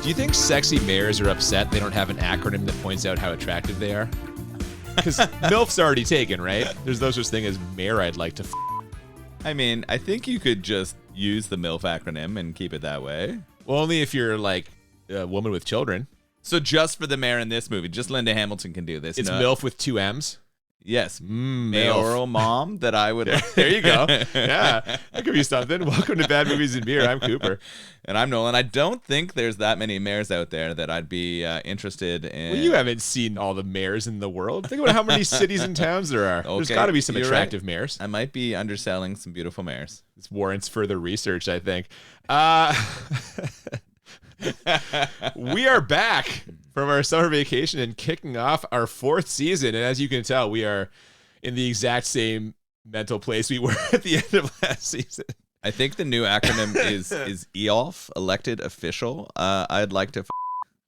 Do you think sexy mayors are upset they don't have an acronym that points out how attractive they are? Because MILF's already taken, right? There's no such thing as mayor I'd like to I mean, I think you could just use the MILF acronym and keep it that way. Well, only if you're like a woman with children. So just for the mayor in this movie, just Linda Hamilton can do this. It's MILF with 2 M's? Yes, mayoral mom that I would. There you go. Yeah, that could be something. Welcome to Bad Movies and Beer. I'm Cooper. And I'm Nolan. I don't think there's that many mayors out there that I'd be interested in. Well, you haven't seen all the mayors in the world. Think about how many cities and towns there are. Okay, there's got to be some attractive mayors. I might be underselling some beautiful mayors. This warrants further research, I think. We are back from our summer vacation and kicking off our 4th season. And as you can tell, we are in the exact same mental place we were at the end of last season. I think the new acronym is EOLF, elected official. I'd like to...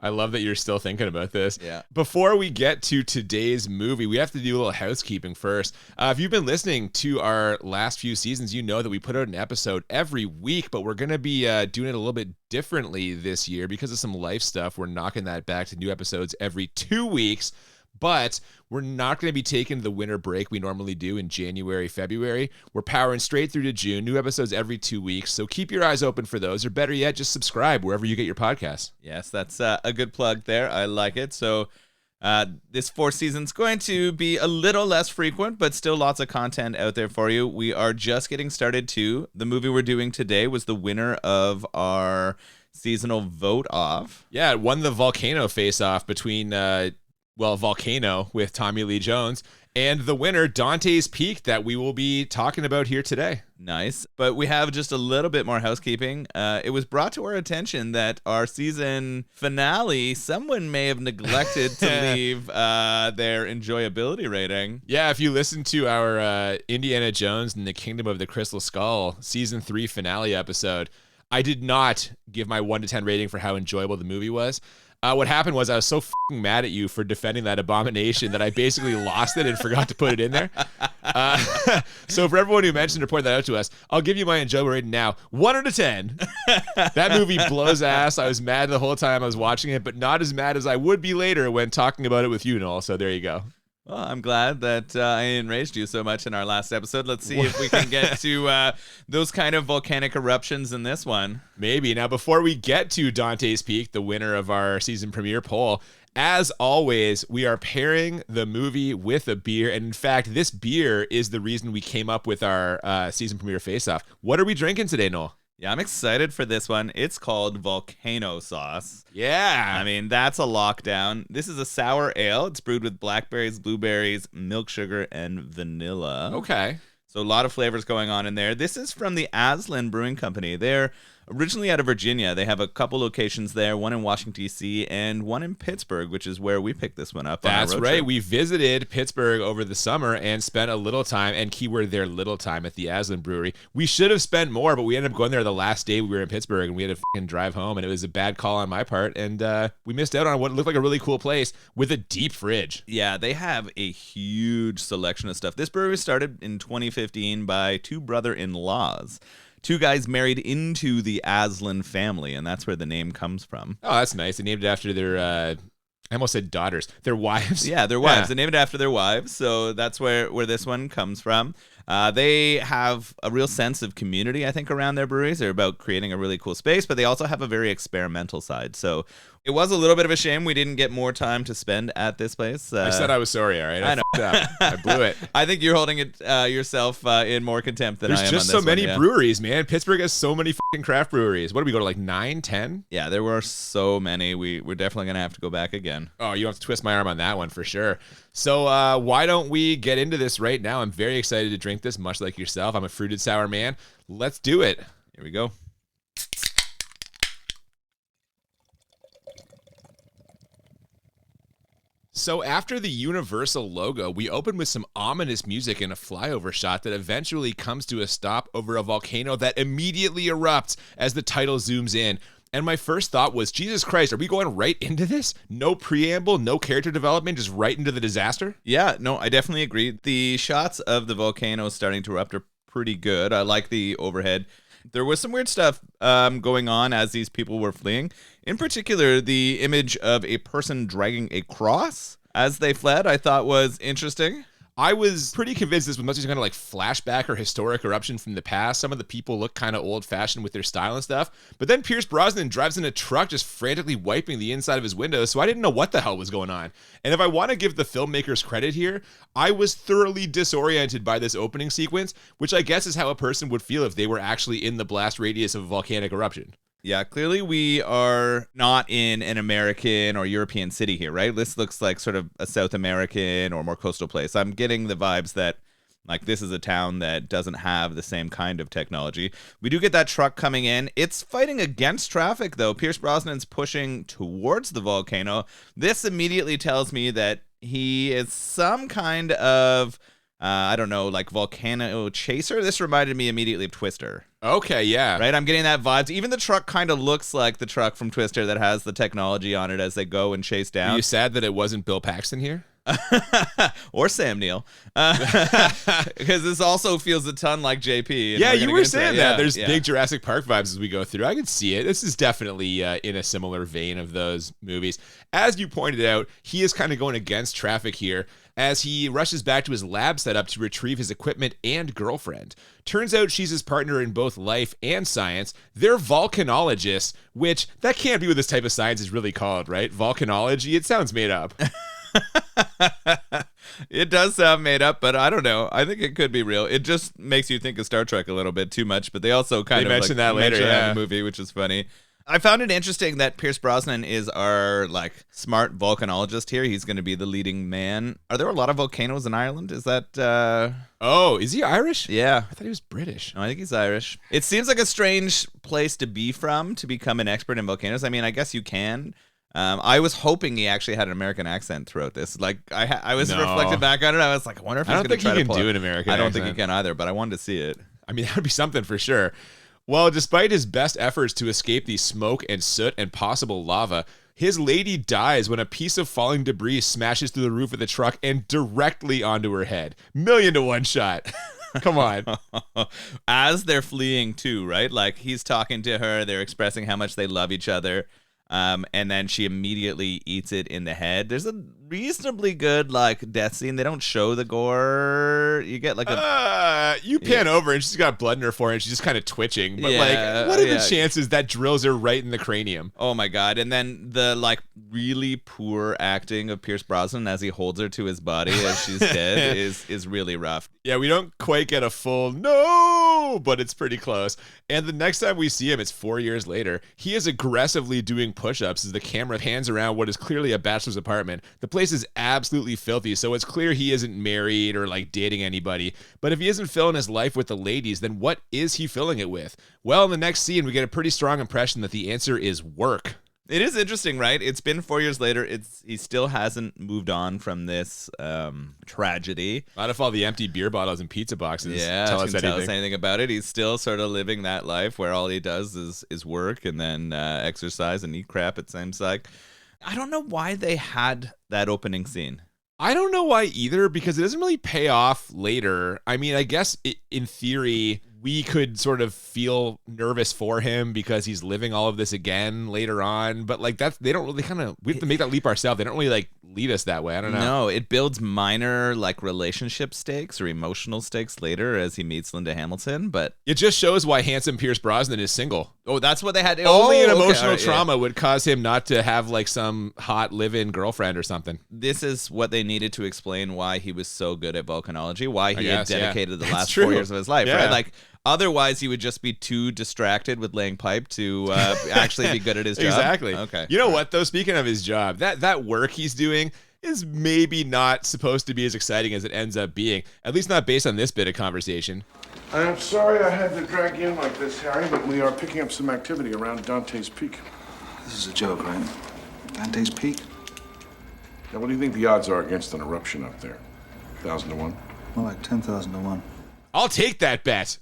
I love that you're still thinking about this. Yeah. Before we get to today's movie, we have to do a little housekeeping first. If you've been listening to our last few seasons, you know that we put out an episode every week, but we're going to be doing it a little bit differently this year because of some life stuff. We're knocking that back to new episodes every 2 weeks. But we're not going to be taking the winter break we normally do in January, February. We're powering straight through to June. New episodes every 2 weeks. So keep your eyes open for those. Or better yet, just subscribe wherever you get your podcasts. Yes, that's a good plug there. I like it. So this 4th season's going to be a little less frequent, but still lots of content out there for you. We are just getting started too. The movie we're doing today was the winner of our seasonal vote off. Yeah, it won the volcano face-off between... Volcano with Tommy Lee Jones, and the winner, Dante's Peak, that we will be talking about here today. Nice. But we have just a little bit more housekeeping. It was brought to our attention that our season finale, someone may have neglected to leave their enjoyability rating. Yeah, if you listen to our Indiana Jones and the Kingdom of the Crystal Skull season 3 finale episode, I did not give my 1 to 10 rating for how enjoyable the movie was. What happened was I was so fucking mad at you for defending that abomination that I basically lost it and forgot to put it in there. So for everyone who mentioned or pointed that out to us, I'll give you my enjoyable rating now. 1 out of 10. That movie blows ass. I was mad the whole time I was watching it, but not as mad as I would be later when talking about it with you, Noel. So there you go. Well, I'm glad that I enraged you so much in our last episode. Let's see if we can get to those kind of volcanic eruptions in this one. Maybe. Now, before we get to Dante's Peak, the winner of our season premiere poll, as always, we are pairing the movie with a beer. And in fact, this beer is the reason we came up with our season premiere face-off. What are we drinking today, Noel? Yeah, I'm excited for this one. It's called Volcano Sauce. Yeah. I mean, that's a lockdown. This is a sour ale. It's brewed with blackberries, blueberries, milk sugar, and vanilla. Okay. So a lot of flavors going on in there. This is from the Aslin Brewing Company. They're originally out of Virginia. They have a couple locations there, one in Washington, D.C., and one in Pittsburgh, which is where we picked this one up. That's on our road right. trip. We visited Pittsburgh over the summer and spent a little time, and keyword there, little time, at the Aslin Brewery. We should have spent more, but we ended up going there the last day we were in Pittsburgh, and we had to fucking drive home, and it was a bad call on my part, and we missed out on what looked like a really cool place with a deep fridge. Yeah, they have a huge selection of stuff. This brewery started in 2015 by 2 brother-in-laws. 2 guys married into the Aslin family, and that's where the name comes from. Oh, that's nice. They named it after their, I almost said daughters, their wives. Yeah, their wives. They named it after their wives, so that's where this one comes from. They have a real sense of community, I think, around their breweries. They're about creating a really cool space, but they also have a very experimental side. So it was a little bit of a shame we didn't get more time to spend at this place. I said I was sorry, all right? I fucked up. I blew it. I think you're holding it yourself in more contempt than I am on this one. There's just so many breweries, man. Pittsburgh has so many fucking craft breweries. What do we go to, like 9, 10? Yeah, there were so many. We're definitely going to have to go back again. Oh, you have to twist my arm on that one for sure. So why don't we get into this right now? I'm very excited to drink this, much like yourself. I'm a fruited sour man. Let's do it. Here we go. So after the Universal logo, we open with some ominous music and a flyover shot that eventually comes to a stop over a volcano that immediately erupts as the title zooms in. And my first thought was, Jesus Christ, are we going right into this? No preamble, no character development, just right into the disaster? Yeah, no, I definitely agree. The shots of the volcano starting to erupt are pretty good. I like the overhead There was some weird stuff going on as these people were fleeing. In particular, the image of a person dragging a cross as they fled, I thought was interesting. I was pretty convinced this was much kind of like flashback or historic eruption from the past. Some of the people look kind of old-fashioned with their style and stuff. But then Pierce Brosnan drives in a truck just frantically wiping the inside of his window, so I didn't know what the hell was going on. And if I want to give the filmmakers credit here, I was thoroughly disoriented by this opening sequence, which I guess is how a person would feel if they were actually in the blast radius of a volcanic eruption. Yeah, clearly we are not in an American or European city here, right? This looks like sort of a South American or more coastal place. I'm getting the vibes that like this is a town that doesn't have the same kind of technology. We do get that truck coming in. It's fighting against traffic, though. Pierce Brosnan's pushing towards the volcano. This immediately tells me that he is some kind of, I don't know, like volcano chaser. This reminded me immediately of Twister. Okay, yeah. Right, I'm getting that vibe. Even the truck kind of looks like the truck from Twister that has the technology on it as they go and chase down. Are you sad that it wasn't Bill Paxton here? Or Sam Neill. Because this also feels a ton like JP. Yeah, you were saying that. There's big Jurassic Park vibes as we go through. I can see it. This is definitely in a similar vein of those movies. As you pointed out, he is kind of going against traffic here as he rushes back to his lab setup to retrieve his equipment and girlfriend. Turns out she's his partner in both life and science. They're volcanologists, which that can't be what this type of science is really called, right? Volcanology, it sounds made up. It does sound made up, but I don't know. I think it could be real. It just makes you think of Star Trek a little bit too much, but they also kind of mention that later in the movie, which is funny. I found it interesting that Pierce Brosnan is our like smart volcanologist here. He's going to be the leading man. Are there a lot of volcanoes in Ireland? Is that Oh, is he Irish? Yeah. I thought he was British. No, I think he's Irish. It seems like a strange place to be from to become an expert in volcanoes. I mean, I guess you can. I was hoping he actually had an American accent throughout this. Like I was reflecting back on it. I was like, I wonder if he's going to try to pull. I don't think he can do an American accent. I don't think he can either, but I wanted to see it. I mean, that would be something for sure. Well, despite his best efforts to escape the smoke and soot and possible lava, his lady dies when a piece of falling debris smashes through the roof of the truck and directly onto her head. 1,000,000 to 1 shot. Come on. As they're fleeing too, right? Like he's talking to her, they're expressing how much they love each other. And then she immediately eats it in the head. There's a reasonably good like death scene. They don't show the gore. You get like you pan over and she's got blood in her forehead. She's just kind of twitching. But what are the chances that drills her right in the cranium? Oh my god! And then the like really poor acting of Pierce Brosnan as he holds her to his body as she's dead is really rough. Yeah, we don't quite get a full no, but it's pretty close. And the next time we see him, it's 4 years later. He is aggressively doing push-ups as the camera pans around what is clearly a bachelor's apartment. The place is absolutely filthy, so it's clear he isn't married or like dating anybody. But if he isn't filling his life with the ladies, then what is he filling it with? Well, in the next scene, we get a pretty strong impression that the answer is work. It is interesting, right? It's been 4 years later. He still hasn't moved on from this tragedy. Not if all the empty beer bottles and pizza boxes tell us anything about it. He's still sort of living that life where all he does is work and then exercise and eat crap at same psych. I don't know why they had that opening scene. I don't know why either, because it doesn't really pay off later. I mean, I guess in theory, we could sort of feel nervous for him because he's living all of this again later on. But like they don't really we have to make that leap ourselves. They don't really like lead us that way. I don't know. No, it builds minor like relationship stakes or emotional stakes later as he meets Linda Hamilton. But it just shows why handsome Pierce Brosnan is single. Oh, that's what they had. Only an emotional trauma would cause him not to have like some hot live-in girlfriend or something. This is what they needed to explain why he was so good at volcanology, why he had dedicated the last true. 4 years of his life, right? Like otherwise he would just be too distracted with laying pipe to actually be good at his job. Exactly. Okay. You know what though? Speaking of his job, that work he's doing is maybe not supposed to be as exciting as it ends up being. At least not based on this bit of conversation. I'm sorry I had to drag you in like this, Harry, but we are picking up some activity around Dante's Peak. This is a joke, right? Dante's Peak? Now, what do you think the odds are against an eruption up there? 1,000 to 1? More like 10,000 to 1. I'll take that bet.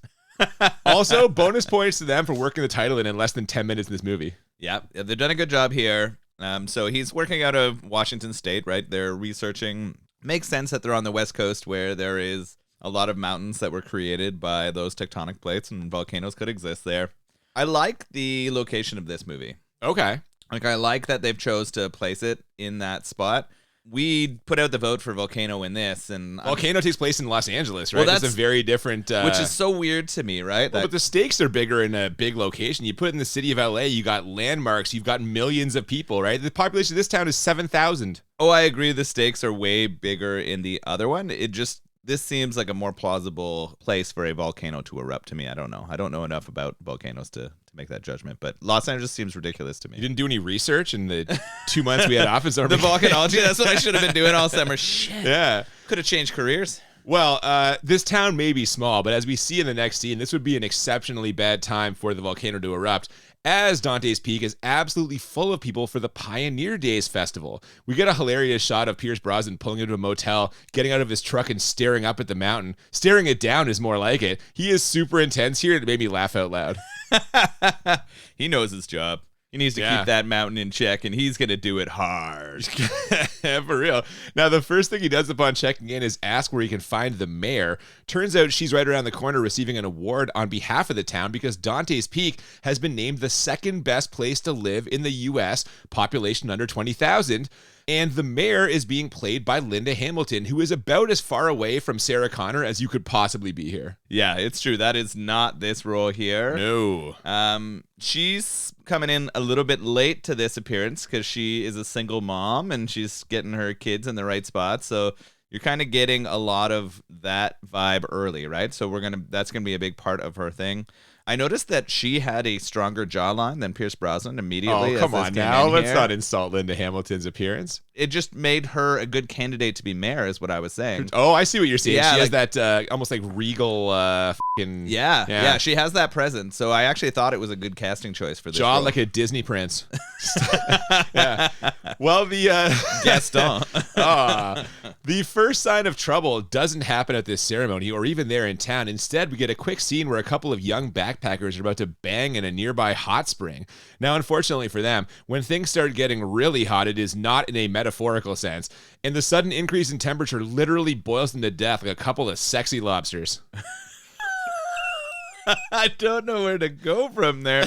Also, bonus points to them for working the title in less than 10 minutes in this movie. Yeah, they've done a good job here. So he's working out of Washington State, right? They're researching. Makes sense that they're on the West Coast where there is a lot of mountains that were created by those tectonic plates, and volcanoes could exist there. I like the location of this movie. Okay. Like, I like that they've chose to place it in that spot. We put out the vote for Volcano in this, and Volcano takes place in Los Angeles, right? Well, That's that's a very different... which is so weird to me, right? Well, but the stakes are bigger in a big location. You put it in the city of LA, you got landmarks, you've got millions of people, right? The population of this town is 7,000. Oh, I agree. The stakes are way bigger in the other one. This seems like a more plausible place for a volcano to erupt to me. I don't know. I don't know enough about volcanoes to make that judgment, but Los Angeles seems ridiculous to me. You didn't do any research in the 2 months we had off as The volcanology, that's what I should have been doing all summer. Shit. Yeah. Could have changed careers. Well, this town may be small, but as we see in the next scene, this would be an exceptionally bad time for the volcano to erupt, as Dante's Peak is absolutely full of people for the Pioneer Days Festival. We get a hilarious shot of Pierce Brosnan pulling into a motel, getting out of his truck and staring up at the mountain. Staring it down is more like it. He is super intense here, and it made me laugh out loud. He knows his job. He needs to keep that mountain in check, and he's going to do it hard. For real. Now, the first thing he does upon checking in is ask where he can find the mayor. Turns out she's right around the corner receiving an award on behalf of the town because Dante's Peak has been named the second best place to live in the U.S., population under 20,000. And the mayor is being played by Linda Hamilton, who is about as far away from Sarah Connor as you could possibly be here. Yeah, it's true. That is not this role here. No. She's coming in a little bit late to this appearance because she is a single mom and she's getting her kids in the right spot. So you're kind of getting a lot of that vibe early, right? So that's gonna be a big part of her thing. I noticed that she had a stronger jawline than Pierce Brosnan immediately. Oh, come on now. Let's not insult Linda Hamilton's appearance. It just made her a good candidate to be mayor, is what I was saying. Oh, I see what you're saying. Yeah, she has that almost like regal fucking... Yeah, she has that presence. So I actually thought it was a good casting choice for this jaw role. like a Disney prince. Yeah. Well, the... Gaston. The first sign of trouble doesn't happen at this ceremony or even there in town. Instead, we get a quick scene where a couple of young backpackers are about to bang in a nearby hot spring. Now, unfortunately for them, when things start getting really hot, it is not in a metaphorical sense. And the sudden increase in temperature literally boils them to death like a couple of sexy lobsters. I don't know where to go from there.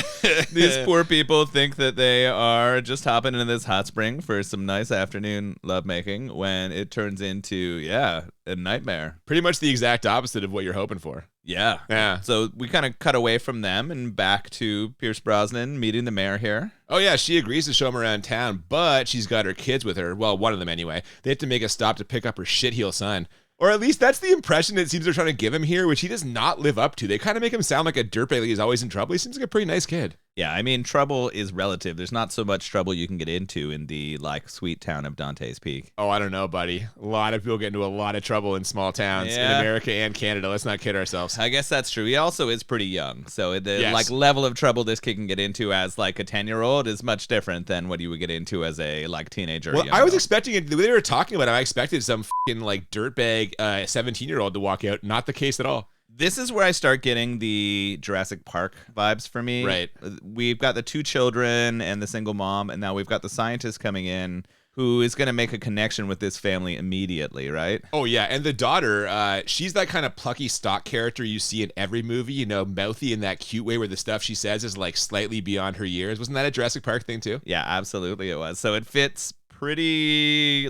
These poor people think that they are just hopping into this hot spring for some nice afternoon lovemaking when it turns into, a nightmare. Pretty much the exact opposite of what you're hoping for. Yeah. So we kind of cut away from them and back to Pierce Brosnan meeting the mayor here. Oh, yeah, she agrees to show him around town, but she's got her kids with her. Well, one of them anyway. They have to make a stop to pick up her shitheel son. Or at least that's the impression it seems they're trying to give him here, which he does not live up to. They kind of make him sound like a dirtbag, like he's always in trouble. He seems like a pretty nice kid. Yeah, I mean, trouble is relative. There's not so much trouble you can get into in the, sweet town of Dante's Peak. Oh, I don't know, buddy. A lot of people get into a lot of trouble in small towns in America and Canada. Let's not kid ourselves. I guess that's true. He also is pretty young. So the level of trouble this kid can get into as, a 10-year-old is much different than what you would get into as a, teenager. Well, I was expecting it. The way they were talking about it, I expected some fucking, dirtbag 17-year-old to walk out. Not the case at all. This is where I start getting the Jurassic Park vibes for me. Right. We've got the two children and the single mom, and now we've got the scientist coming in who is going to make a connection with this family immediately, right? Oh, yeah. And the daughter, she's that kind of plucky stock character you see in every movie, mouthy in that cute way where the stuff she says is, slightly beyond her years. Wasn't that a Jurassic Park thing, too? Yeah, absolutely it was. So it fits pretty,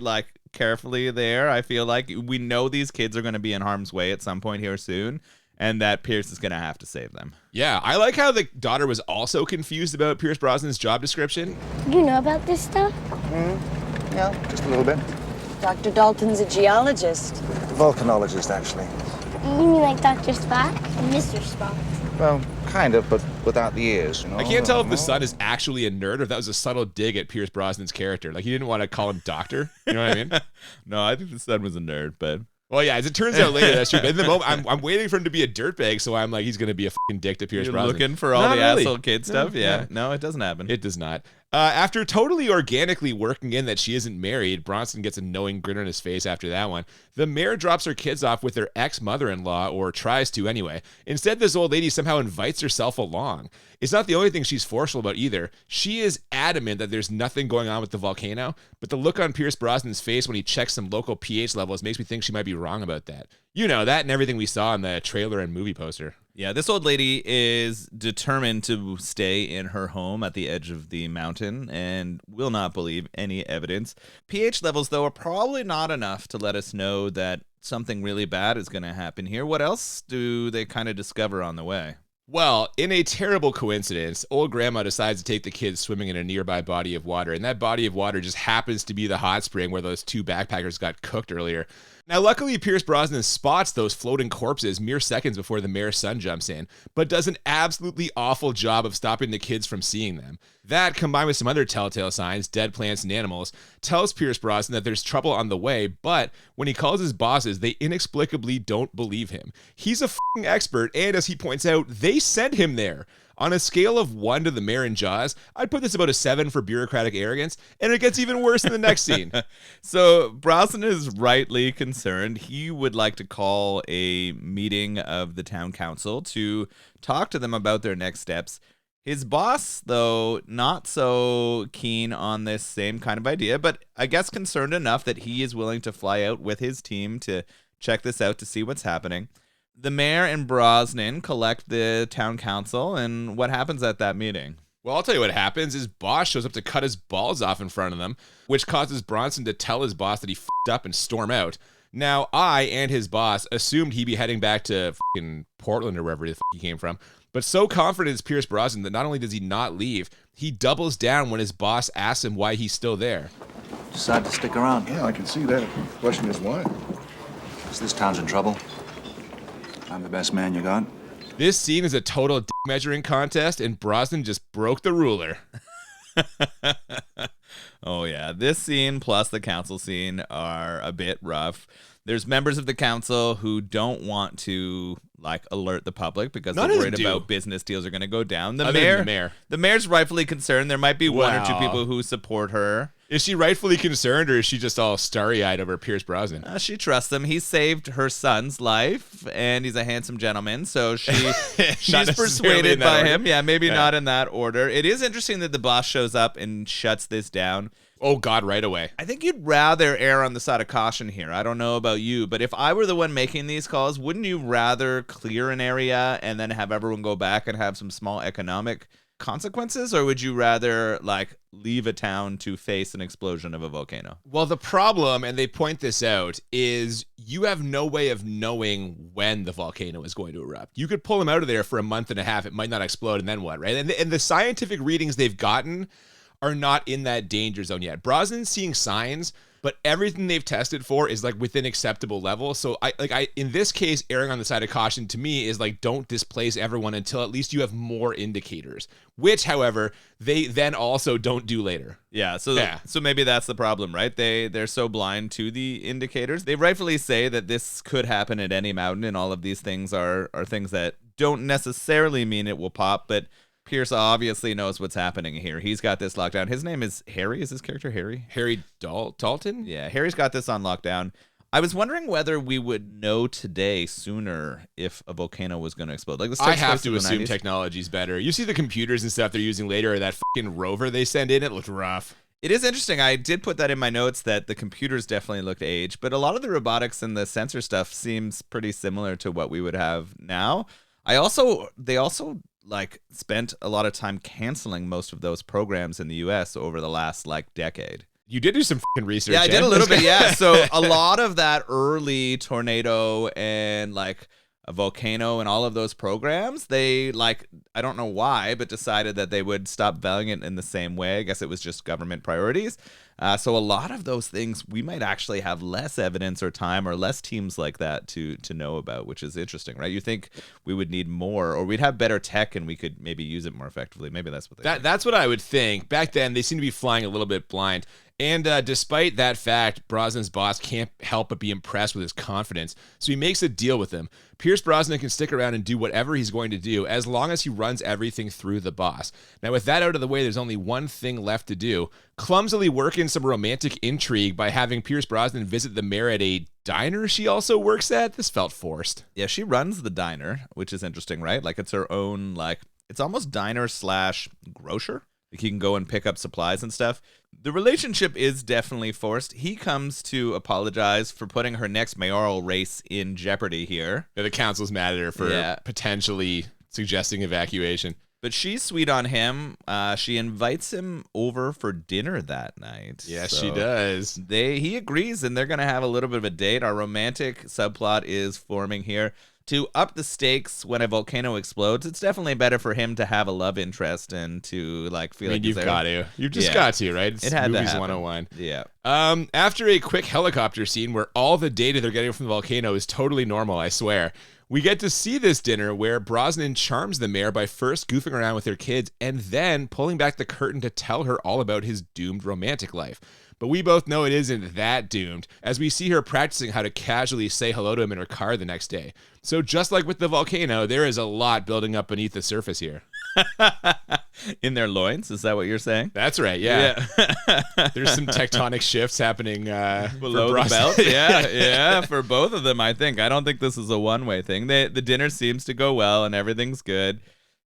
carefully there. I feel like we know these kids are going to be in harm's way at some point here soon, and that Pierce is going to have to save them. Yeah, I like how the daughter was also confused about Pierce Brosnan's job description. You know about this stuff? Yeah, just a little bit. Dr. Dalton's a geologist. Volcanologist, actually. You mean like Dr. Spock and Mr. Spock? Well, kind of, but without the ears, I can't tell if the son is actually a nerd or if that was a subtle dig at Pierce Brosnan's character. He didn't want to call him doctor. You know what I mean? No, I think the son was a nerd, but... Well, yeah, as it turns out later, that's true. But in the moment, I'm waiting for him to be a dirtbag, so I'm he's going to be a fucking dick to Pierce You're Brosnan. looking for all Not the really. asshole kid stuff? Yeah. No, it doesn't happen. It does not. After totally organically working in that she isn't married, Bronson gets a knowing grin on his face after that one. The mayor drops her kids off with her ex-mother-in-law, or tries to anyway. Instead, this old lady somehow invites herself along. It's not the only thing she's forceful about either. She is adamant that there's nothing going on with the volcano, but the look on Pierce Brosnan's face when he checks some local pH levels makes me think she might be wrong about that. You know, that and everything we saw in the trailer and movie poster. Yeah, this old lady is determined to stay in her home at the edge of the mountain and will not believe any evidence. pH levels, though, are probably not enough to let us know that something really bad is going to happen here. What else do they kind of discover on the way? Well, in a terrible coincidence, old grandma decides to take the kids swimming in a nearby body of water, and that body of water just happens to be the hot spring where those two backpackers got cooked earlier. Now, luckily, Pierce Brosnan spots those floating corpses mere seconds before the mayor's son jumps in, but does an absolutely awful job of stopping the kids from seeing them. That, combined with some other telltale signs, dead plants and animals, tells Pierce Brosnan that there's trouble on the way, but when he calls his bosses, they inexplicably don't believe him. He's a f***ing expert, and as he points out, they sent him there. On a scale of 1 to the mayor in Jaws, I'd put this about a 7 for bureaucratic arrogance, and it gets even worse in the next scene. So Brosnan is rightly concerned. He would like to call a meeting of the town council to talk to them about their next steps. His boss, though, not so keen on this same kind of idea, but I guess concerned enough that he is willing to fly out with his team to check this out to see what's happening. The mayor and Brosnan collect the town council, and what happens at that meeting? Well, I'll tell you what happens. His boss shows up to cut his balls off in front of them, which causes Bronson to tell his boss that he f***ed up and storm out. Now, I and his boss assumed he'd be heading back to f***ing Portland or wherever the f*** he came from, but so confident is Pierce Brosnan that not only does he not leave, he doubles down when his boss asks him why he's still there. Decide to stick around. Yeah, I can see that. Question is why? Because this town's in trouble. I'm the best man you got. This scene is a total dick measuring contest, and Brosnan just broke the ruler. Oh, yeah. This scene plus the council scene are a bit rough. There's members of the council who don't want to alert the public because None they're of them worried do. about business deals are going to go down. The Other than the mayor. The mayor's rightfully concerned. There might be one or two Wow. people who support her. Is she rightfully concerned, or is she just all starry-eyed over Pierce Brosnan? She trusts him. He saved her son's life, and he's a handsome gentleman, so she's necessarily persuaded in that by order. him. Yeah, maybe not in that order. It is interesting that the boss shows up and shuts this down. Oh, God, right away. I think you'd rather err on the side of caution here. I don't know about you, but if I were the one making these calls, wouldn't you rather clear an area and then have everyone go back and have some small economic consequences, or would you rather leave a town to face an explosion of a volcano? Well, the problem, and they point this out, is you have no way of knowing when the volcano is going to erupt. You could pull them out of there for a month and a half. It might not explode, and then what, right? And the scientific readings they've gotten are not in that danger zone yet. Brosnan's seeing signs, but everything they've tested for is within acceptable level. So I in this case, erring on the side of caution to me is don't displace everyone until at least you have more indicators, which, however, they then also don't do later. Yeah, so maybe that's the problem, right? They're so blind to the indicators. They rightfully say that this could happen at any mountain, and all of these things are things that don't necessarily mean it will pop, but Pierce obviously knows what's happening here. He's got this lockdown. His name is Harry. Is his character Harry? Harry Dalton? Yeah, Harry's got this on lockdown. I was wondering whether we would know today sooner if a volcano was going to explode. This I takes have place to in the assume 90s. technology's better. You see the computers and stuff they're using later, or that fucking rover they send in, it looked rough. It is interesting. I did put that in my notes that the computers definitely looked aged, but a lot of the robotics and the sensor stuff seems pretty similar to what we would have now. They also spent a lot of time canceling most of those programs in the US over the last decade. You did do some fucking research. Yeah, I did eh? a little bit. Yeah. So a lot of that early tornado and a volcano and all of those programs, they I don't know why, but decided that they would stop valuing it in the same way. I guess it was just government priorities. So a lot of those things we might actually have less evidence or time or less teams like that to know about, which is interesting, right? You think we would need more, or we'd have better tech and we could maybe use it more effectively. Maybe that's what they think. That's what I would think. Back then, they seem to be flying a little bit blind. And despite that fact, Brosnan's boss can't help but be impressed with his confidence, so he makes a deal with him. Pierce Brosnan can stick around and do whatever he's going to do as long as he runs everything through the boss. Now, with that out of the way, there's only one thing left to do. Clumsily work in some romantic intrigue by having Pierce Brosnan visit the mayor at a diner she also works at. This felt forced. Yeah, she runs the diner, which is interesting, right? It's her own, it's almost diner / grocer. Like he can go and pick up supplies and stuff. The relationship is definitely forced. He comes to apologize for putting her next mayoral race in jeopardy here. The council's mad at her for potentially suggesting evacuation. But she's sweet on him. She invites him over for dinner that night. Yes, she does. He agrees, and they're going to have a little bit of a date. Our romantic subplot is forming here. To up the stakes when a volcano explodes, it's definitely better for him to have a love interest and to feel like you've got to. You've just got to, right? It's it had movies to happen. 101. Yeah. After a quick helicopter scene where all the data they're getting from the volcano is totally normal, I swear, we get to see this dinner where Brosnan charms the mayor by first goofing around with her kids and then pulling back the curtain to tell her all about his doomed romantic life. But we both know it isn't that doomed, as we see her practicing how to casually say hello to him in her car the next day. So just like with the volcano, there is a lot building up beneath the surface here. In their loins? Is that what you're saying? That's right, yeah. There's some tectonic shifts happening below the belt. Yeah, for both of them, I think. I don't think this is a one-way thing. The dinner seems to go well and everything's good.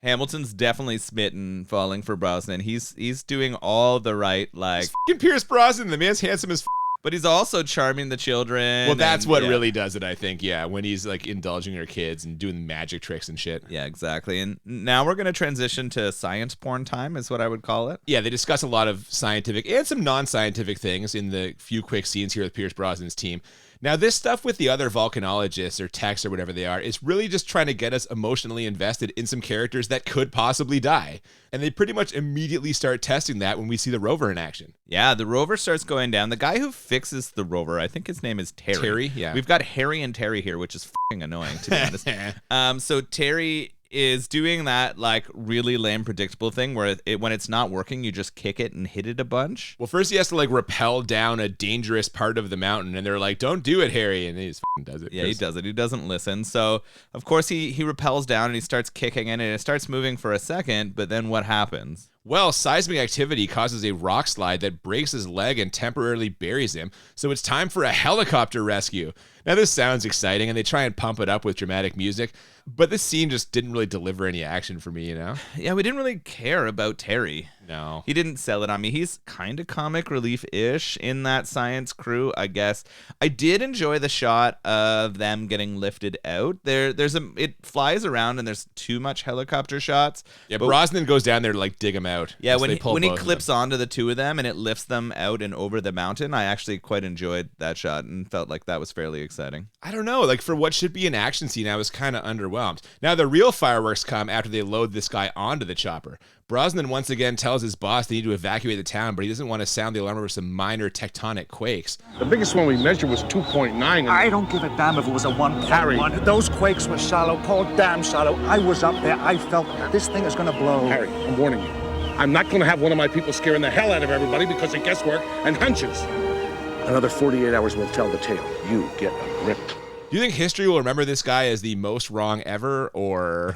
Hamilton's definitely smitten, falling for Brosnan. He's doing all the right, It's fucking Pierce Brosnan. The man's handsome as but he's also charming the children. Well, that's what really does it, I think. Yeah, when he's indulging her kids and doing magic tricks and shit. Yeah, exactly. And now we're going to transition to science porn time is what I would call it. Yeah, they discuss a lot of scientific and some non-scientific things in the few quick scenes here with Pierce Brosnan's team. Now, this stuff with the other volcanologists or techs or whatever they are is really just trying to get us emotionally invested in some characters that could possibly die. And they pretty much immediately start testing that when we see the rover in action. Yeah, the rover starts going down. The guy who fixes the rover, I think his name is Terry. Terry, yeah. We've got Harry and Terry here, which is fucking annoying, to be honest. So Terry is doing that really lame predictable thing where when it's not working, you just kick it and hit it a bunch. Well, first he has to rappel down a dangerous part of the mountain, and they're like, "Don't do it, Harry," and he just does it. Yeah, he does it. He doesn't listen. So of course he repels down and he starts kicking it, and it starts moving for a second. But then what happens? Well, seismic activity causes a rock slide that breaks his leg and temporarily buries him, so it's time for a helicopter rescue. Now, this sounds exciting, and they try and pump it up with dramatic music, but this scene just didn't really deliver any action for me, Yeah, we didn't really care about Terry. No. He didn't sell it on me. He's kind of comic relief-ish in that science crew, I guess. I did enjoy the shot of them getting lifted out. It flies around, and there's too much helicopter shots. Yeah, Brosnan goes down there to dig him out. Yeah, when he clips onto the two of them and it lifts them out and over the mountain, I actually quite enjoyed that shot and felt like that was fairly exciting. I don't know, for what should be an action scene, I was kind of underwhelmed. Now, the real fireworks come after they load this guy onto the chopper. Brosnan once again tells his boss they need to evacuate the town, but he doesn't want to sound the alarm over some minor tectonic quakes. The biggest one we measured was 2.9. I don't give a damn if it was a 1.1. Harry. Those quakes were shallow, Paul, damn shallow. I was up there. I felt this thing is going to blow. Harry, I'm warning you. I'm not going to have one of my people scaring the hell out of everybody because of guesswork and hunches. Another 48 hours will tell the tale. You get a grip. Do you think history will remember this guy as the most wrong ever, or...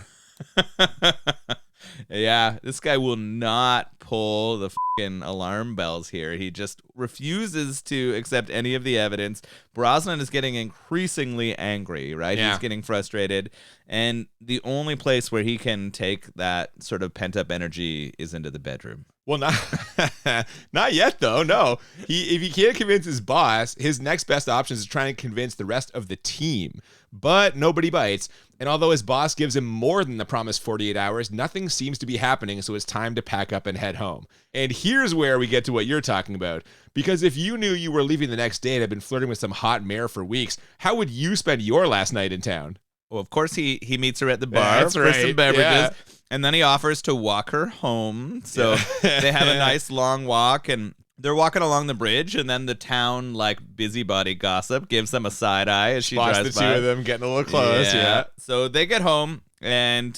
Yeah, this guy will not pull the fucking alarm bells here. He just refuses to accept any of the evidence. Brosnan is getting increasingly angry, right? Yeah. He's getting frustrated. And the only place where he can take that sort of pent-up energy is into the bedroom. Well, not yet, though. No. If he can't convince his boss, his next best option is trying to convince the rest of the team. But nobody bites. And although his boss gives him more than the promised 48 hours, nothing seems to be happening, so it's time to pack up and head home. And here's where we get to what you're talking about. Because if you knew you were leaving the next day and had been flirting with some hot mayor for weeks, how would you spend your last night in town? Well, of course, he meets her at the bar for some beverages. Yeah. And then he offers to walk her home. So they have a nice long walk, and they're walking along the bridge, and then the town busybody gossip gives them a side eye as she drives by. The two of them getting a little close. Yeah. So they get home, and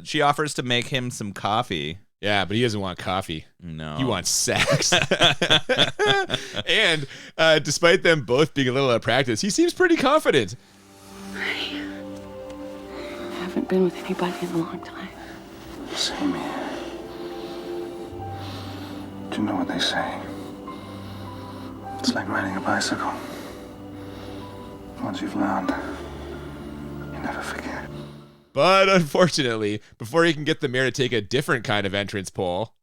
she offers to make him some coffee. Yeah, but he doesn't want coffee. No. He wants sex. And despite them both being a little out of practice, he seems pretty confident. I haven't been with anybody in a long time. Same here. Do you know what they say? It's like riding a bicycle. Once you've learned, you never forget. But unfortunately, before he can get the mayor to take a different kind of entrance poll,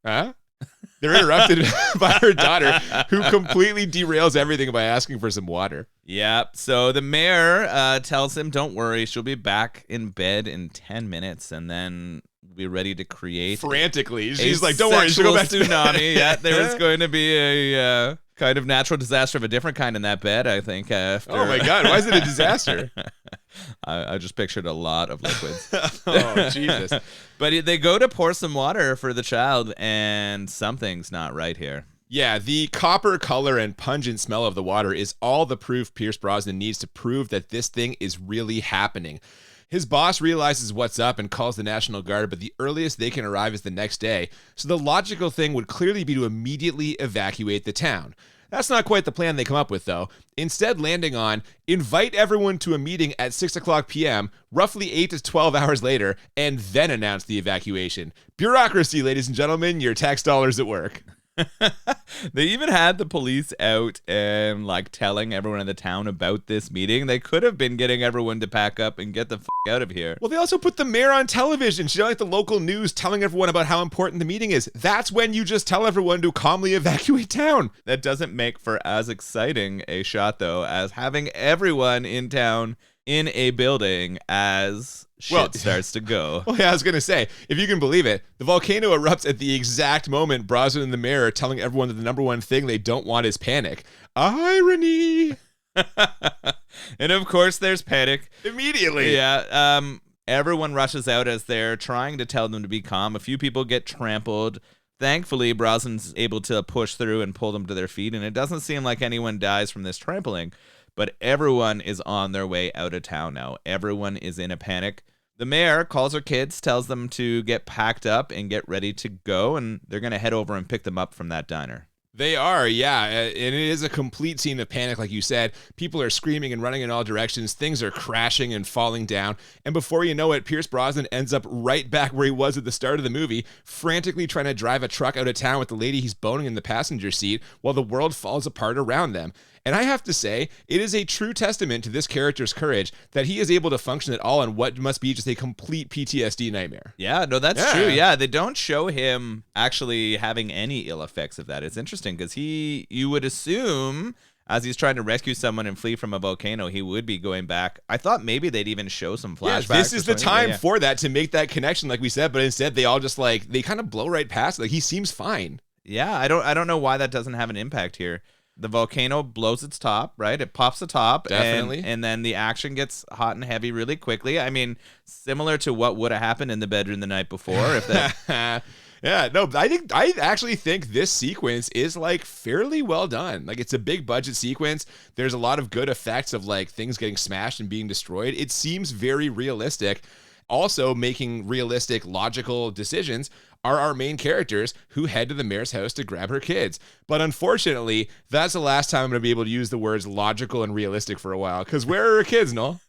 They're interrupted by her daughter, who completely derails everything by asking for some water. Yep. So the mayor tells him, don't worry, she'll be back in bed in 10 minutes, and then be ready to create frantically. She's like, don't worry, she'll go back to tsunami. Yeah, there is going to be a kind of natural disaster of a different kind in that bed, I think. After. Oh my God, why is it a disaster? I just pictured a lot of liquids. Oh, Jesus. But they go to pour some water for the child, and something's not right here. Yeah, the copper color and pungent smell of the water is all the proof Pierce Brosnan needs to prove that this thing is really happening. His boss realizes what's up and calls the National Guard, but the earliest they can arrive is the next day, so the logical thing would clearly be to immediately evacuate the town. That's not quite the plan they come up with, though. Instead, landing on, invite everyone to a meeting at 6 o'clock p.m., roughly 8 to 12 hours later, and then announce the evacuation. Bureaucracy, ladies and gentlemen, your tax dollars at work. They even had the police out and like telling everyone in the town about this meeting. They could have been getting everyone to pack up and get the out of here. Well, they also put the mayor on television. She's like the local news telling everyone about how important the meeting is. That's when you just tell everyone to calmly evacuate town. That doesn't make for as exciting a shot, though, as having everyone in town in a building as shit starts to go. Well, yeah, I was going to say, if you can believe it, the volcano erupts at the exact moment Brosnan and the mayor are telling everyone that the number one thing they don't want is panic. Irony! And of course, there's panic. Immediately. Yeah. Everyone rushes out as they're trying to tell them to be calm. A few people get trampled. Thankfully, Brosnan's able to push through and pull them to their feet, and it doesn't seem like anyone dies from this trampling. But everyone is on their way out of town now. Everyone is in a panic. The mayor calls her kids, tells them to get packed up and get ready to go, and they're going to head over and pick them up from that diner. They are, yeah, and it is a complete scene of panic, like you said. People are screaming and running in all directions. Things are crashing and falling down. And before you know it, Pierce Brosnan ends up right back where he was at the start of the movie, frantically trying to drive a truck out of town with the lady he's boning in the passenger seat while the world falls apart around them. And I have to say, it is a true testament to this character's courage that he is able to function at all in what must be just a complete PTSD nightmare. Yeah, no, that's true. Yeah, they don't show him actually having any ill effects of that. It's interesting because you would assume, as he's trying to rescue someone and flee from a volcano, he would be going back. I thought maybe they'd even show some flashbacks. Yeah, this is the time for that, to make that connection, like we said, but instead they all just they kind of blow right past it. Like, he seems fine. Yeah, I don't know why that doesn't have an impact here. The volcano blows its top, right? It pops the top. Definitely. And then the action gets hot and heavy really quickly. I mean, similar to what would have happened in the bedroom the night before. If that. Yeah, no, I actually think this sequence is fairly well done. It's a big budget sequence. There's a lot of good effects of things getting smashed and being destroyed. It seems very realistic. Also, making realistic, logical decisions are our main characters who head to the mayor's house to grab her kids. But unfortunately, that's the last time I'm going to be able to use the words logical and realistic for a while. Because where are her kids, Noel?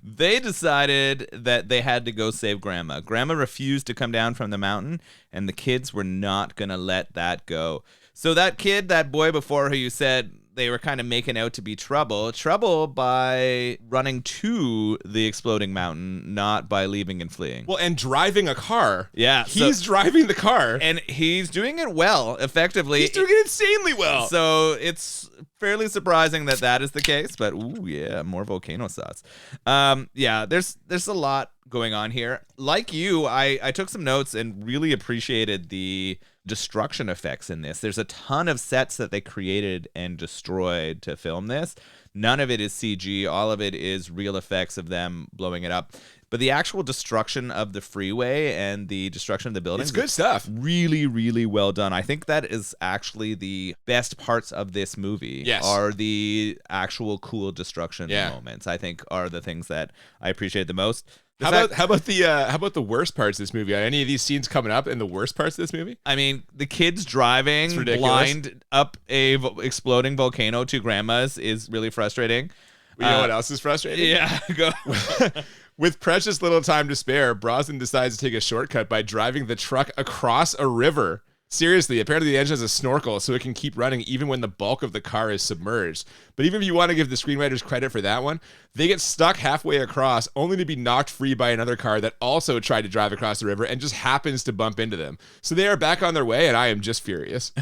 They decided that they had to go save Grandma. Grandma refused to come down from the mountain, and the kids were not going to let that go. So that boy before who you said they were kind of making out to be trouble by running to the exploding mountain, not by leaving and fleeing. Well, and driving a car. Yeah. He's driving the car. And he's doing it well, effectively. He's doing it insanely well. So it's fairly surprising that is the case, but ooh, yeah, more volcano sauce. Yeah, there's a lot going on here. Like you, I took some notes and really appreciated the destruction effects in this. There's a ton of sets that they created and destroyed to film this. None of it is CG. All of it is real effects of them blowing it up. But the actual destruction of the freeway and the destruction of the buildings, it's good stuff. Really, really well done. I think that is actually the best parts of this movie. Yes. Are the actual cool destruction moments. I think are the things that I appreciate the most. How about the worst parts of this movie? Are any of these scenes coming up in the worst parts of this movie? I mean, the kids driving blind up a exploding volcano to Grandma's is really frustrating. You know what else is frustrating? Yeah, go. With precious little time to spare, Brosnan decides to take a shortcut by driving the truck across a river. Seriously, apparently the engine has a snorkel so it can keep running even when the bulk of the car is submerged. But even if you want to give the screenwriters credit for that one, they get stuck halfway across only to be knocked free by another car that also tried to drive across the river and just happens to bump into them. So they are back on their way, and I am just furious.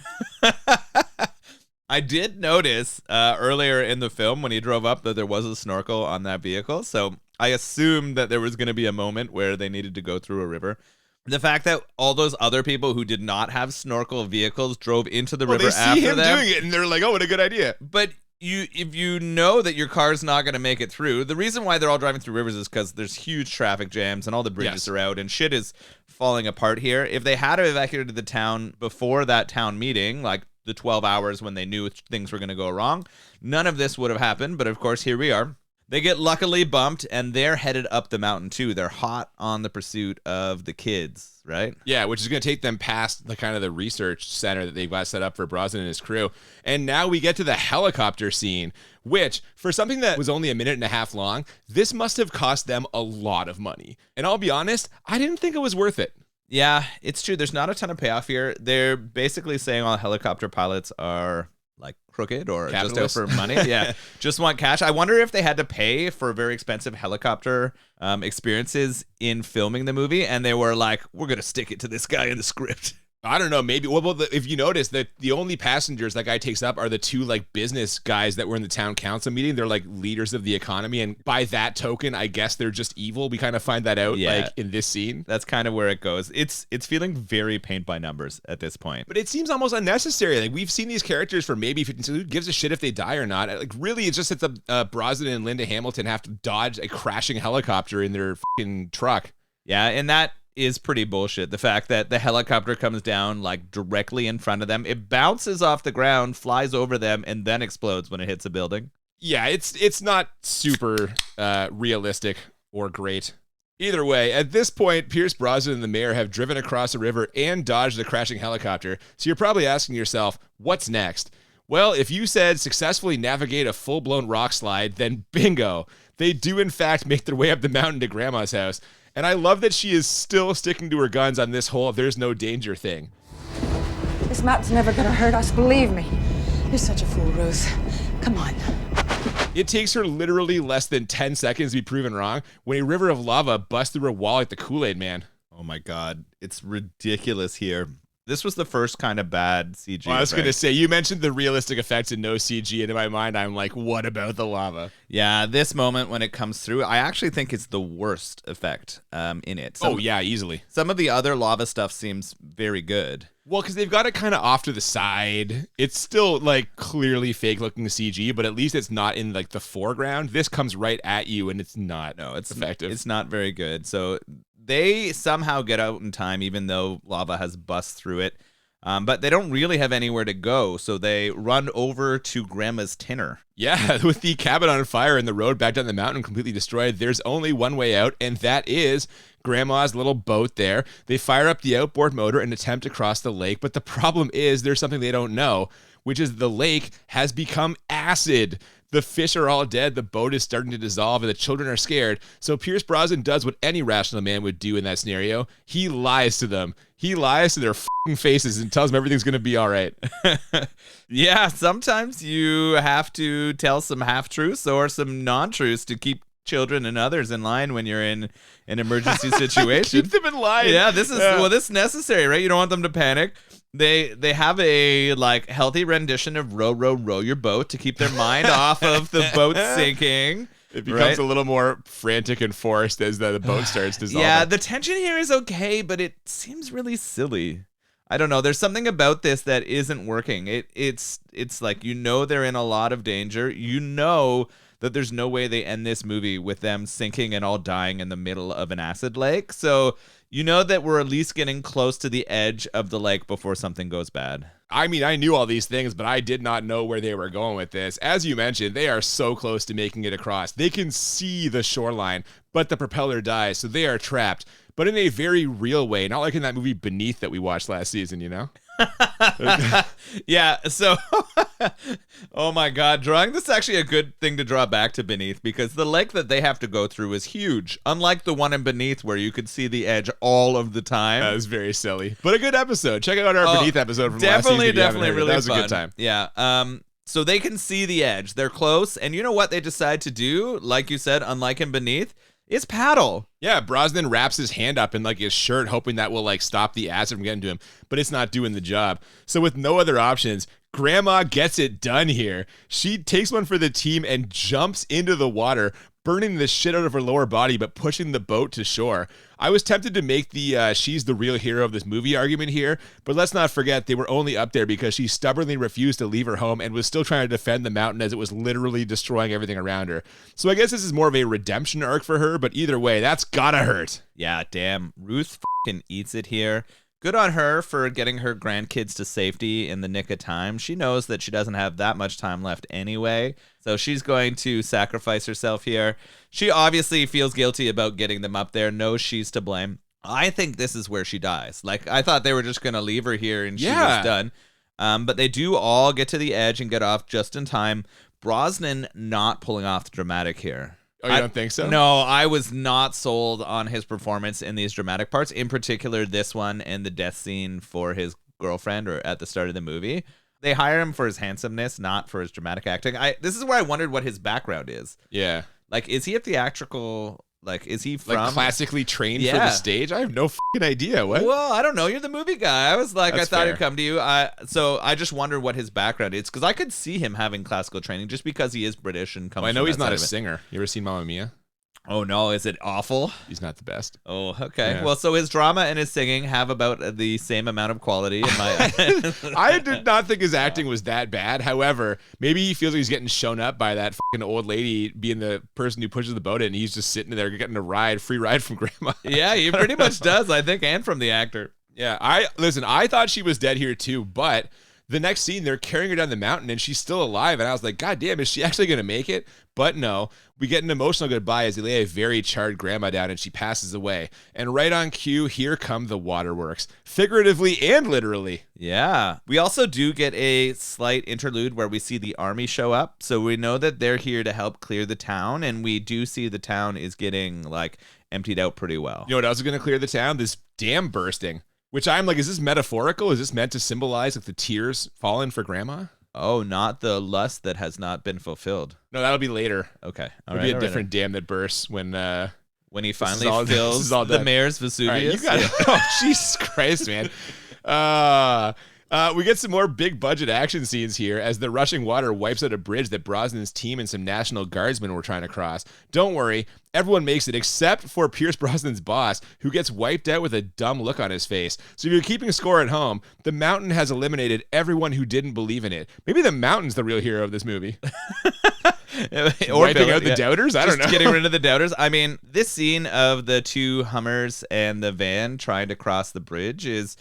I did notice earlier in the film when he drove up that there was a snorkel on that vehicle. So I assumed that there was going to be a moment where they needed to go through a river. The fact that all those other people who did not have snorkel vehicles drove into the river after them. They see him doing it, and they're like, oh, what a good idea. But if you know that your car's not going to make it through, the reason why they're all driving through rivers is because there's huge traffic jams and all the bridges are out and shit is falling apart here. If they had evacuated the town before that town meeting, like the 12 hours when they knew things were going to go wrong, none of this would have happened. But of course, here we are. They get luckily bumped, and they're headed up the mountain, too. They're hot on the pursuit of the kids, right? Yeah, which is going to take them past the kind of the research center that they've got set up for Brosnan and his crew. And now we get to the helicopter scene, which, for something that was only a minute and a half long, this must have cost them a lot of money. And I'll be honest, I didn't think it was worth it. Yeah, it's true. There's not a ton of payoff here. They're basically saying all helicopter pilots are like crooked or just out for money. Yeah, just want cash. I wonder if they had to pay for very expensive helicopter experiences in filming the movie, and they were like, we're going to stick it to this guy in the script. I don't know, maybe. Well, if you notice that the only passengers that guy takes up are the two like business guys that were in the town council meeting. They're like leaders of the economy, and by that token, I guess they're just evil. We kind of find that out like in this scene. That's kind of where it goes. It's feeling very paint by numbers at this point. But it seems almost unnecessary. Like we've seen these characters for maybe 15. So who gives a shit if they die or not? Like really, it's just that the Brosnan and Linda Hamilton have to dodge a crashing helicopter in their fucking truck. Yeah, and that is pretty bullshit. The fact that the helicopter comes down like directly in front of them, it bounces off the ground, flies over them, and then explodes when it hits a building. Yeah, it's not super realistic or great. Either way, at this point, Pierce Brosnan and the mayor have driven across a river and dodged the crashing helicopter. So you're probably asking yourself, what's next? Well, if you said successfully navigate a full-blown rock slide, then bingo. They do in fact make their way up the mountain to Grandma's house. And I love that she is still sticking to her guns on this whole there's no danger thing. This mountain's never gonna hurt us, believe me. You're such a fool, Ruth. Come on. It takes her literally less than 10 seconds to be proven wrong when a river of lava busts through her wall like the Kool-Aid Man. Oh my God. It's ridiculous here. This was the first kind of bad CG. Well, I was going to say, you mentioned the realistic effects and no CG, and in my mind, I'm like, what about the lava? Yeah, this moment when it comes through, I actually think it's the worst effect in it. Yeah, easily. Some of the other lava stuff seems very good. Well, because they've got it kind of off to the side. It's still, like, clearly fake-looking CG, but at least it's not in, like, the foreground. This comes right at you, and it's not effective. It's not very good. So they somehow get out in time, even though lava has bust through it. But they don't really have anywhere to go, so they run over to Grandma's tinner. Yeah, with the cabin on fire and the road back down the mountain completely destroyed, there's only one way out, and that is Grandma's little boat there. They fire up the outboard motor and attempt to cross the lake, but the problem is there's something they don't know, which is the lake has become acid. The fish are all dead, the boat is starting to dissolve, and the children are scared. So Pierce Brosnan does what any rational man would do in that scenario. He lies to them. He lies to their f***ing faces and tells them everything's going to be all right. Yeah, sometimes you have to tell some half-truths or some non-truths to keep children and others in line when you're in an emergency situation. Keep them in line. Yeah, this is necessary, right? You don't want them to panic. They have a like healthy rendition of row, row, row your boat to keep their mind off of the boat sinking. It becomes a little more frantic and forced as the boat starts dissolving. Yeah, the tension here is okay, but it seems really silly. I don't know. There's something about this that isn't working. It's like, you know, they're in a lot of danger. You know that there's no way they end this movie with them sinking and all dying in the middle of an acid lake. So you know that we're at least getting close to the edge of the lake before something goes bad. I mean, I knew all these things, but I did not know where they were going with this. As you mentioned, they are so close to making it across. They can see the shoreline, but the propeller dies, so they are trapped. But in a very real way, not like in that movie Beneath that we watched last season, you know? Yeah, so oh my god, drawing this is actually a good thing to draw back to Beneath, because the lake that they have to go through is huge, unlike the one in Beneath where you could see the edge all of the time. That was very silly, but a good episode. Check out our Beneath episode from last season. Definitely really that was fun. a good time. Yeah. So they can see the edge, they're close, and you know what they decide to do, like you said, unlike in Beneath, is paddle. Yeah, Brosnan wraps his hand up in like his shirt, hoping that will like stop the acid from getting to him, but it's not doing the job. So with no other options, Grandma gets it done here. She takes one for the team and jumps into the water, burning the shit out of her lower body, but pushing the boat to shore. I was tempted to make the she's the real hero of this movie argument here, but let's not forget they were only up there because she stubbornly refused to leave her home and was still trying to defend the mountain as it was literally destroying everything around her. So I guess this is more of a redemption arc for her, but either way, that's gotta hurt. Yeah, damn. Ruth fucking eats it here. Good on her for getting her grandkids to safety in the nick of time. She knows that she doesn't have that much time left anyway, so she's going to sacrifice herself here. She obviously feels guilty about getting them up there, knows she's to blame. I think this is where she dies. Like, I thought they were just going to leave her here and she was done. But they do all get to the edge and get off just in time. Brosnan not pulling off the dramatic here. Oh, you don't think so? No, I was not sold on his performance in these dramatic parts, in particular this one and the death scene for his girlfriend or at the start of the movie. They hire him for his handsomeness, not for his dramatic acting. This is where I wondered what his background is. Yeah. Like, is he a theatrical... Like, is he from... Like classically trained for the stage? I have no fucking idea. What? Well, I don't know. You're the movie guy. I was like, That's I thought fair. it'd come to you. So I just wonder what his background is, because I could see him having classical training just because he is British and comes Well, I know from he's that not side a of it. singer. You ever seen Mamma Mia? Oh, no. Is it awful? He's not the best. Oh, okay. Yeah. Well, so his drama and his singing have about the same amount of quality in my... I did not think his acting was that bad. However, maybe he feels like he's getting shown up by that fucking old lady being the person who pushes the boat in, and he's just sitting there getting a free ride from Grandma. Yeah, he pretty much does, I think, and from the actor. Yeah, I thought she was dead here too, but the next scene, they're carrying her down the mountain and she's still alive. And I was like, God damn, is she actually going to make it? But no, we get an emotional goodbye as they lay a very charred grandma down and she passes away. And right on cue, here come the waterworks, figuratively and literally. Yeah. We also do get a slight interlude where we see the army show up. So we know that they're here to help clear the town. And we do see the town is getting like emptied out pretty well. You know what else is going to clear the town? This dam bursting. Which I'm like, is this metaphorical? Is this meant to symbolize like the tears falling for Grandma? Oh, not the lust that has not been fulfilled. No, that'll be later. Okay. It'll be a different dam that bursts when he finally this fills is all the done. mayor's Vesuvius. All right, you got it. Oh, Jesus Christ, man. We get some more big budget action scenes here as the rushing water wipes out a bridge that Brosnan's team and some National Guardsmen were trying to cross. Don't worry, everyone makes it except for Pierce Brosnan's boss, who gets wiped out with a dumb look on his face. So if you're keeping score at home, the mountain has eliminated everyone who didn't believe in it. Maybe the mountain's the real hero of this movie. Or wiping out the doubters? I don't know. Getting rid of the doubters. I mean, this scene of the two Hummers and the van trying to cross the bridge is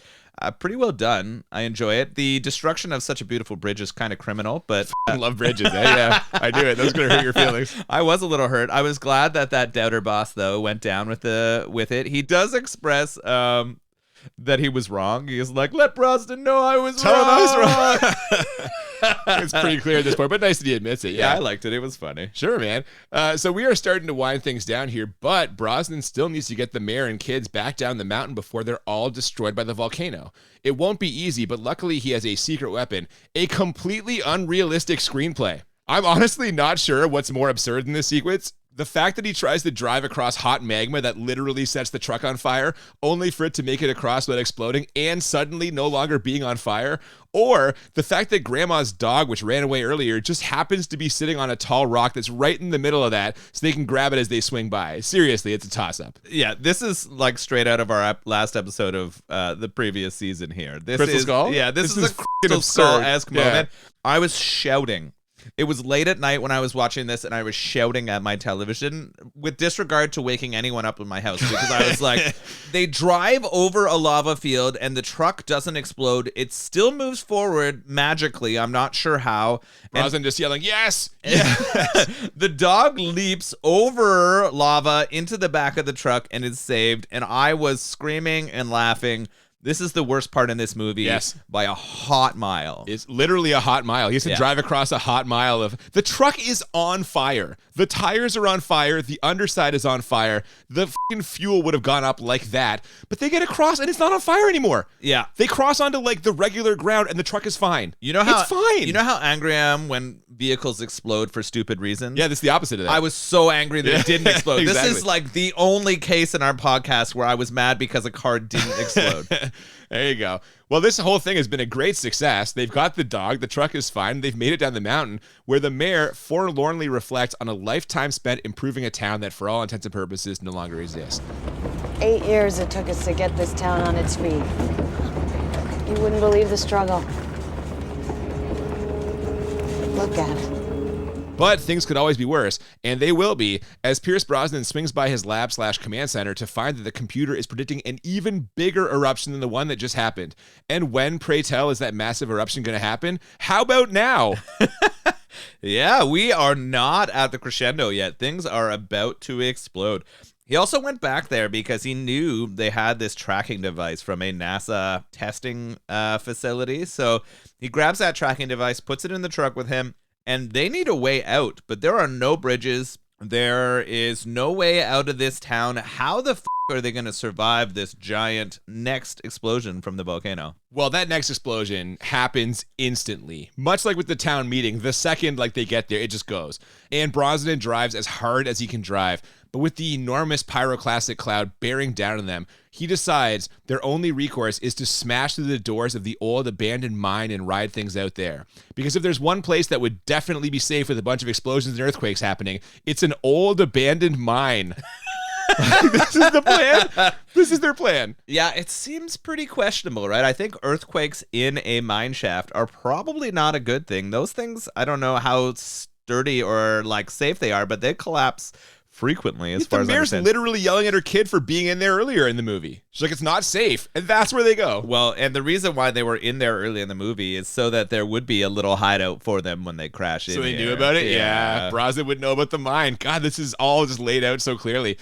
pretty well done. I enjoy it. The destruction of such a beautiful bridge is kind of criminal, but I love bridges. Yeah, I do it. That's going to hurt your feelings. I was a little hurt. I was glad that doubter boss, though, went down with it. He does express that he was wrong. He is like, let Brosnan know I was Tell him wrong. I was wrong. It's pretty clear at this point, but nice that he admits it. Yeah, I liked it. It was funny. Sure, man. So we are starting to wind things down here, but Brosnan still needs to get the mayor and kids back down the mountain before they're all destroyed by the volcano. It won't be easy, but luckily he has a secret weapon, a completely unrealistic screenplay. I'm honestly not sure what's more absurd in this sequence. The fact that he tries to drive across hot magma that literally sets the truck on fire, only for it to make it across without exploding and suddenly no longer being on fire, or the fact that Grandma's dog, which ran away earlier, just happens to be sitting on a tall rock that's right in the middle of that so they can grab it as they swing by. Seriously, it's a toss-up. Yeah, this is like straight out of our last episode of the previous season here. Crystal Skull? Yeah, this is a fucking Crystal Skull-esque absurd. moment. I was shouting. It was late at night when I was watching this, and I was shouting at my television with disregard to waking anyone up in my house, because I was like, they drive over a lava field and the truck doesn't explode. It still moves forward magically. I'm not sure how. Brosnan just yelling, yes! The dog leaps over lava into the back of the truck and is saved. And I was screaming and laughing This is the worst part in this movie by a hot mile. It's literally a hot mile. He has to drive across a hot mile of... The truck is on fire. The tires are on fire. The underside is on fire. The fucking fuel would have gone up like that. But they get across and it's not on fire anymore. Yeah. They cross onto like the regular ground and the truck is fine. You know how it's fine. You know how angry I am when vehicles explode for stupid reasons? Yeah, this is the opposite of that. I was so angry that it didn't explode. Exactly. This is like the only case in our podcast where I was mad because a car didn't explode. There you go. Well, this whole thing has been a great success. They've got the dog. The truck is fine. They've made it down the mountain where the mayor forlornly reflects on a lifetime spent improving a town that, for all intents and purposes, no longer exists. 8 years it took us to get this town on its feet. You wouldn't believe the struggle. Look at it. But things could always be worse, and they will be, as Pierce Brosnan swings by his lab/command center to find that the computer is predicting an even bigger eruption than the one that just happened. And when, pray tell, is that massive eruption going to happen? How about now? Yeah, we are not at the crescendo yet. Things are about to explode. He also went back there because he knew they had this tracking device from a NASA testing facility. So he grabs that tracking device, puts it in the truck with him, and they need a way out, but there are no bridges. There is no way out of this town. How the are they going to survive this giant next explosion from the volcano? Well, that next explosion happens instantly. Much like with the town meeting, the second like they get there, it just goes. And Brosnan drives as hard as he can drive, but with the enormous pyroclastic cloud bearing down on them, he decides their only recourse is to smash through the doors of the old abandoned mine and ride things out there. Because if there's one place that would definitely be safe with a bunch of explosions and earthquakes happening, it's an old abandoned mine. This is the plan. This is their plan. Yeah, it seems pretty questionable, right? I think earthquakes in a mine shaft are probably not a good thing. Those things, I don't know how sturdy or like safe they are, but they collapse frequently as far as I understand. The mayor's literally yelling at her kid for being in there earlier in the movie. She's like, it's not safe. And that's where they go. Well, and the reason why they were in there early in the movie is so that there would be a little hideout for them when they crash in. So they knew about it? Yeah. Brosnan would know about the mine. God, this is all just laid out so clearly.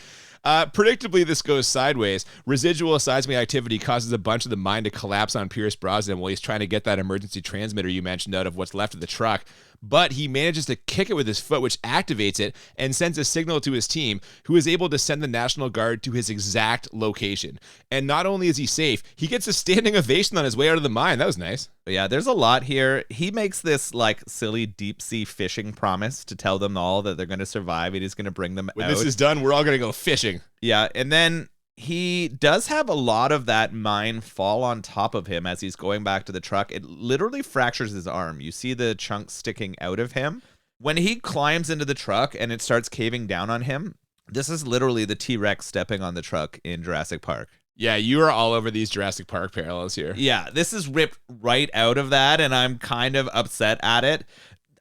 Predictably, this goes sideways. Residual seismic activity causes a bunch of the mine to collapse on Pierce Brosnan while he's trying to get that emergency transmitter you mentioned out of what's left of the truck. But he manages to kick it with his foot, which activates it and sends a signal to his team, who is able to send the National Guard to his exact location. And not only is he safe, he gets a standing ovation on his way out of the mine. That was nice. Yeah, there's a lot here. He makes this like silly deep sea fishing promise to tell them all that they're going to survive and he's going to bring them out. When this is done, we're all going to go fishing. Yeah, and then he does have a lot of that mine fall on top of him as he's going back to the truck. It literally fractures his arm. You see the chunks sticking out of him. When he climbs into the truck and it starts caving down on him, this is literally the T-Rex stepping on the truck in Jurassic Park. Yeah, you are all over these Jurassic Park parallels here. Yeah, this is ripped right out of that, and I'm kind of upset at it.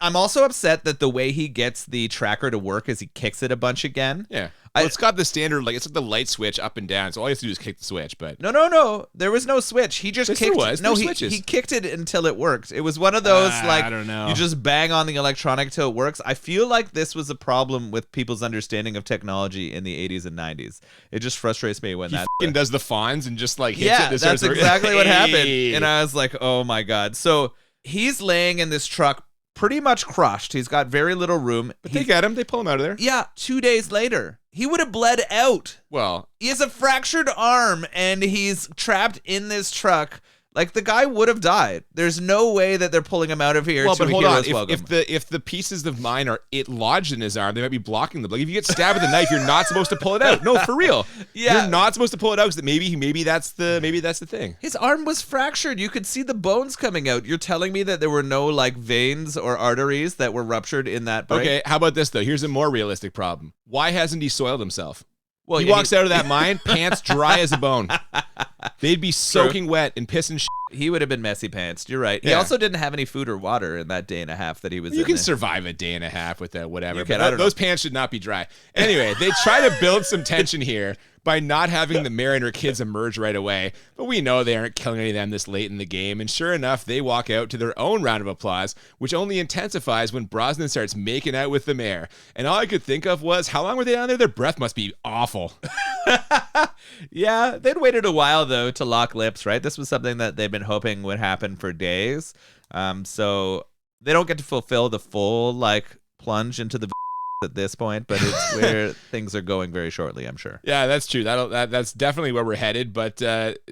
I'm also upset that the way he gets the tracker to work is he kicks it a bunch again. Yeah. Well, it's got the standard, like, it's like the light switch up and down. So all you have to do is kick the switch, but... No. There was no switch. He just kicked it. No, he kicked it until it worked. It was one of those, like, I don't know. You just bang on the electronic till it works. I feel like this was a problem with people's understanding of technology in the 80s and 90s. It just frustrates me when he that... does the fawns and just, like, hits it. Yeah, that's exactly what happened. And I was like, oh, my God. So he's laying in this truck pretty much crushed. He's got very little room. But they get him. They pull him out of there. Yeah, 2 days later. He would have bled out. Well, he has a fractured arm and he's trapped in this truck. Like, the guy would have died. There's no way that they're pulling him out of here. Well, but hold on. If the pieces of mine are lodged in his arm, they might be blocking them. Like, if you get stabbed with a knife, you're not supposed to pull it out. No, for real. Yeah. You're not supposed to pull it out because maybe that's the thing. His arm was fractured. You could see the bones coming out. You're telling me that there were no like veins or arteries that were ruptured in that break? Okay, how about this though? Here's a more realistic problem. Why hasn't he soiled himself? Well, he walks out of that mine, pants dry as a bone. They'd be soaking wet in piss and shit. He would have been messy pants. You're right. He Yeah. also didn't have any food or water in that day and a half that he was You in can there. survive a day and a half with that, whatever. You can, But I don't those know. pants should not be dry. Anyway, they try to build some tension here by not having the mayor and her kids emerge right away. But we know they aren't killing any of them this late in the game. And sure enough, they walk out to their own round of applause, which only intensifies when Brosnan starts making out with the mayor. And all I could think of was, how long were they down there? Their breath must be awful. Yeah, they'd waited a while, though, to lock lips, right? This was something that they've been hoping would happen for days. So they don't get to fulfill the full, like, plunge into the at this point, but it's where things are going very shortly, I'm sure. Yeah, that's true. That's definitely where we're headed, but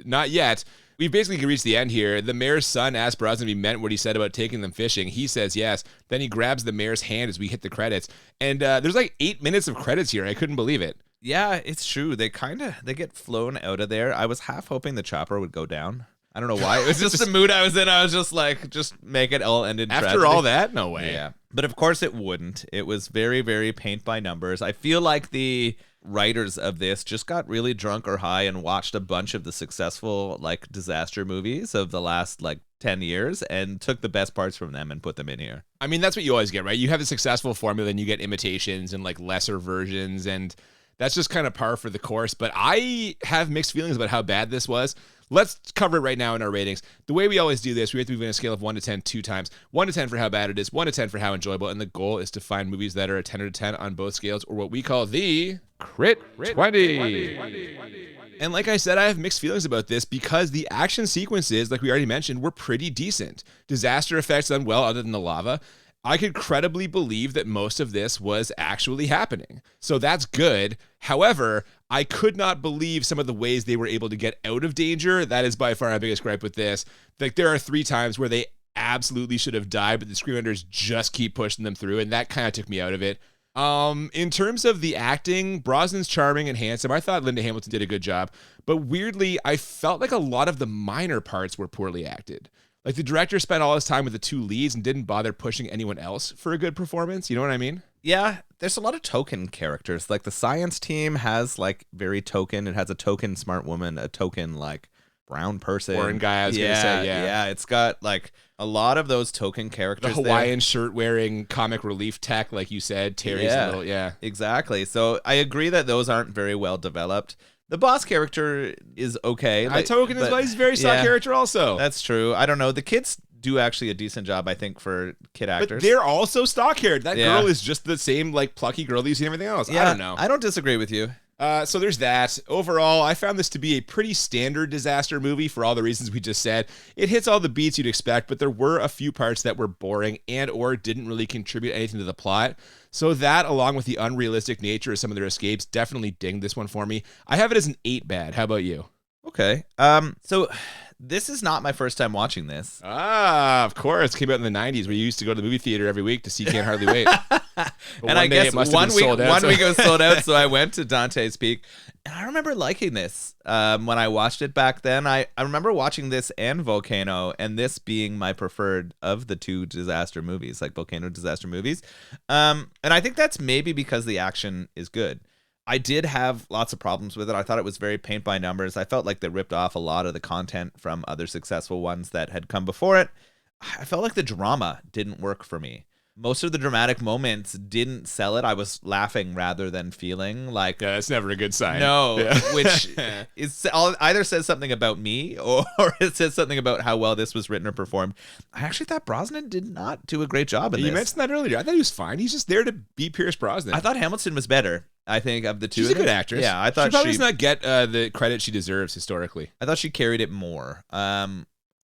not yet. We've basically reached the end here. The mayor's son asked Brosnan if he meant what he said about taking them fishing. He says yes. Then he grabs the mayor's hand as we hit the credits. And there's like 8 minutes of credits here. I couldn't believe it. Yeah, it's true. They get flown out of there. I was half hoping the chopper would go down. I don't know why. It was just the mood I was in. I was just like, just make it all end in After tragedy. all that? No way. Yeah. But of course it wouldn't. It was very, very paint by numbers. I feel like the writers of this just got really drunk or high and watched a bunch of the successful like disaster movies of the last like 10 years and took the best parts from them and put them in here. I mean, that's what you always get, right? You have a successful formula, then you get imitations and like lesser versions, and that's just kind of par for the course. But I have mixed feelings about how bad this was. Let's cover it right now in our ratings. The way we always do this, we have to move in a scale of 1 to 10 2 times. 1 to 10 for how bad it is, 1 to 10 for how enjoyable, and the goal is to find movies that are a 10 out of 10 on both scales, or what we call the Crit 20. And like I said, I have mixed feelings about this because the action sequences, like we already mentioned, were pretty decent. Disaster effects done well other than the lava. I could credibly believe that most of this was actually happening. So that's good. However, I could not believe some of the ways they were able to get out of danger. That is by far my biggest gripe with this. Like, there are 3 times where they absolutely should have died, but the Scream Hunters just keep pushing them through, and that kind of took me out of it. In terms of the acting, Brosnan's charming and handsome. I thought Linda Hamilton did a good job, but weirdly, I felt like a lot of the minor parts were poorly acted. Like, the director spent all his time with the 2 leads and didn't bother pushing anyone else for a good performance. You know what I mean? Yeah, there's a lot of token characters. Like the science team has like very token. It has a token smart woman, a token like brown person. Foreign guy, I was going to say, yeah. Yeah, it's got like a lot of those token characters. The Hawaiian shirt wearing comic relief tech, like you said. Terry's a little, Exactly. So I agree that those aren't very well developed. The boss character is okay. Like, Token is he's a very soft character also. That's true. I don't know. The kids do actually a decent job, I think, for kid actors. But they're also stock characters. That girl is just the same like plucky girl that you see in everything else. Yeah, I don't know. I don't disagree with you. So there's that. Overall, I found this to be a pretty standard disaster movie for all the reasons we just said. It hits all the beats you'd expect, but there were a few parts that were boring and or didn't really contribute anything to the plot. So that, along with the unrealistic nature of some of their escapes, definitely dinged this one for me. I have it as an 8 bad. How about you? Okay. So this is not my first time watching this. Ah, of course. Came out in the 90s where you used to go to the movie theater every week to see Can't Hardly Wait. And I guess one week it was sold out, so I went to Dante's Peak. And I remember liking this when I watched it back then. I remember watching this and Volcano, and this being my preferred of the 2 disaster movies, like Volcano disaster movies. And I think that's maybe because the action is good. I did have lots of problems with it. I thought it was very paint by numbers. I felt like they ripped off a lot of the content from other successful ones that had come before it. I felt like the drama didn't work for me. Most of the dramatic moments didn't sell it. I was laughing rather than feeling like... Yeah, that's never a good sign. No, which is either says something about me or it says something about how well this was written or performed. I actually thought Brosnan did not do a great job in this. You mentioned that earlier. I thought he was fine. He's just there to be Pierce Brosnan. I thought Hamilton was better. I think of the 2. She's a good actress. Yeah, I thought she probably does not get the credit she deserves historically. I thought she carried it more.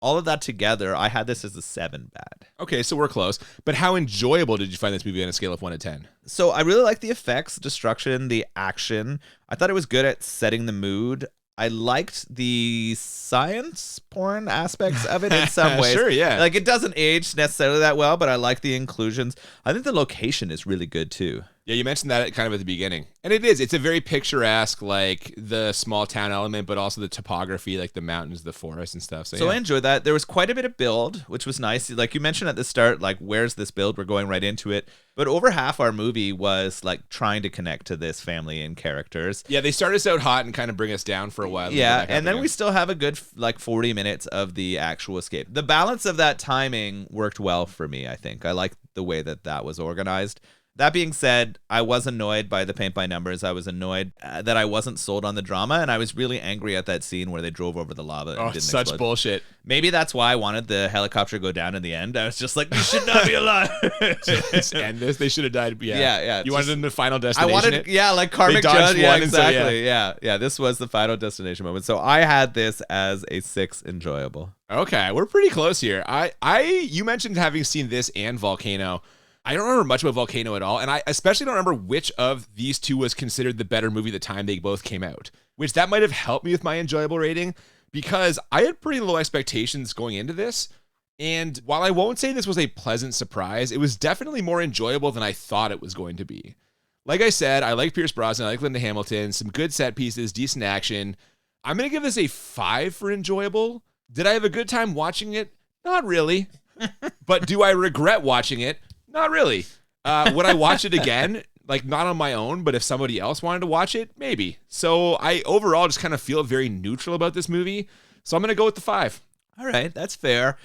All of that together, I had this as a 7 bad. Okay, so we're close. But how enjoyable did you find this movie on a scale of 1 to 10? So I really liked the effects, destruction, the action. I thought it was good at setting the mood. I liked the science porn aspects of it in some ways. Sure, yeah. Like, it doesn't age necessarily that well, but I like the inclusions. I think the location is really good, too. Yeah, you mentioned that kind of at the beginning. And it's a very picturesque, like the small town element, but also the topography, like the mountains, the forest and stuff. So I enjoyed that. There was quite a bit of build, which was nice. Like you mentioned at the start, like, where's this build? We're going right into it. But over half our movie was like trying to connect to this family and characters. Yeah, they start us out hot and kind of bring us down for a while. Yeah, and then we still have a good like 40 minutes of the actual escape. The balance of that timing worked well for me, I think. I like the way that was organized. That being said, I was annoyed by the paint by numbers. I was annoyed that I wasn't sold on the drama, and I was really angry at that scene where they drove over the lava and didn't such explode. Bullshit. Maybe that's why I wanted the helicopter to go down in the end. I was just like, you should not be alive. Just end this. They should have died. Yeah. You wanted them to Final Destination. I wanted, like Karmic Judge. Yeah, exactly. So, yeah. This was the Final Destination moment. So I had this as a 6 enjoyable. Okay, we're pretty close here. You mentioned having seen this and Volcano. I don't remember much about Volcano at all, and I especially don't remember which of these two was considered the better movie at the time they both came out, which that might have helped me with my enjoyable rating, because I had pretty low expectations going into this, and while I won't say this was a pleasant surprise, it was definitely more enjoyable than I thought it was going to be. Like I said, I like Pierce Brosnan, I like Linda Hamilton, some good set pieces, decent action. I'm going to give this a 5 for enjoyable. Did I have a good time watching it? Not really. But do I regret watching it? Not really. Would I watch it again? Like, not on my own, but if somebody else wanted to watch it, maybe. So I overall just kind of feel very neutral about this movie. So I'm going to go with the 5. All right, that's fair.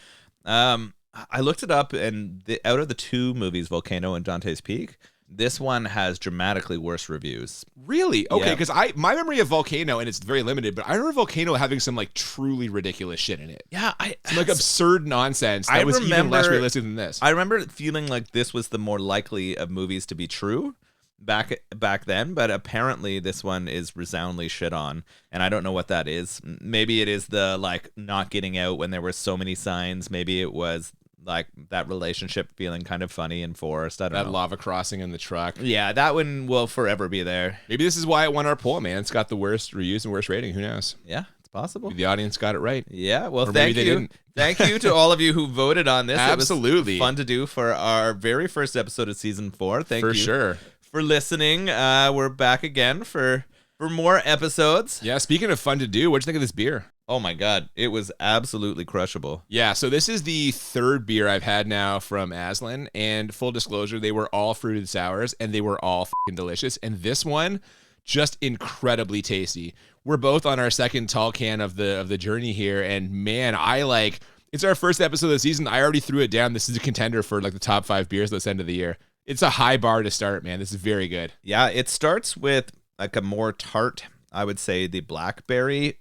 I looked it up, and out of the two movies, Volcano and Dante's Peak, this one has dramatically worse reviews. Really? Okay, Yeah. because my memory of Volcano, and it's very limited, but I remember Volcano having some like truly ridiculous shit in it. Yeah, some like absurd nonsense that was even less realistic than this. I remember feeling like this was the more likely of movies to be true back then, but apparently this one is resoundingly shit on, and I don't know what that is. Maybe it is the like not getting out when there were so many signs. Maybe it was like that relationship feeling kind of funny and forced. I don't know. That lava crossing in the truck. Yeah, that one will forever be there. Maybe this is why it won our poll, man. It's got the worst reviews and worst rating. Who knows? Yeah, it's possible. Maybe the audience got it right. Yeah, well, Or thank maybe they you. didn't. Thank you to all of you who voted on this. Absolutely. It was fun to do for our very first episode of season 4. Thank you. For sure. For listening. We're back again for more episodes. Yeah, speaking of fun to do, what'd you think of this beer? Oh my God, it was absolutely crushable. Yeah, so this is the third beer I've had now from Aslin, and full disclosure, they were all fruited sours, and they were all fucking delicious, and this one, just incredibly tasty. We're both on our second tall can of the journey here, and man, it's our first episode of the season. I already threw it down. This is a contender for like the top 5 beers this end of the year. It's a high bar to start, man. This is very good. Yeah, it starts with like a more tart, I would say, the blackberry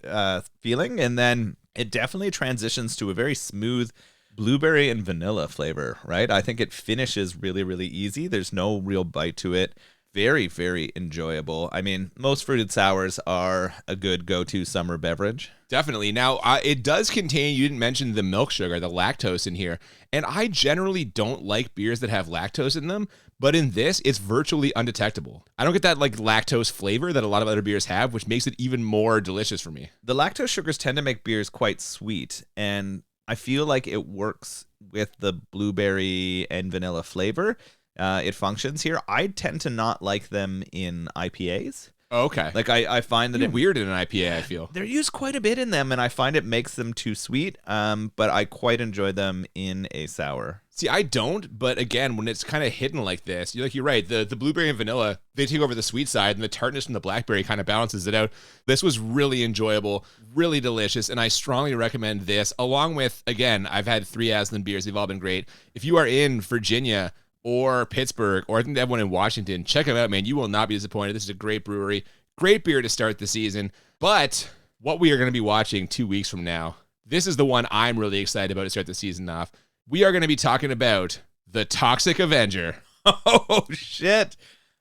feeling, and then it definitely transitions to a very smooth blueberry and vanilla flavor, right? I think it finishes really, really easy. There's no real bite to it. Very, very enjoyable. I mean, most fruited sours are a good go-to summer beverage. Definitely. Now, it does contain, you didn't mention the milk sugar, the lactose in here. And I generally don't like beers that have lactose in them, but in this, it's virtually undetectable. I don't get that like lactose flavor that a lot of other beers have, which makes it even more delicious for me. The lactose sugars tend to make beers quite sweet, and I feel like it works with the blueberry and vanilla flavor. It functions here. I tend to not like them in IPAs. Oh, okay. Like I find that it's weird in an IPA, I feel. They're used quite a bit in them, and I find it makes them too sweet. But I quite enjoy them in a sour. See, I don't, but again, when it's kind of hidden like this, you're right. The blueberry and vanilla, they take over the sweet side, and the tartness from the blackberry kind of balances it out. This was really enjoyable, really delicious, and I strongly recommend this, along with, again, I've had 3 Aslin beers. They've all been great. If you are in Virginia or Pittsburgh, or I think they have one in Washington, check them out, man. You will not be disappointed. This is a great brewery, great beer to start the season. But what we are going to be watching 2 weeks from now, this is the one I'm really excited about to start the season off. We are going to be talking about The Toxic Avenger. Oh, shit.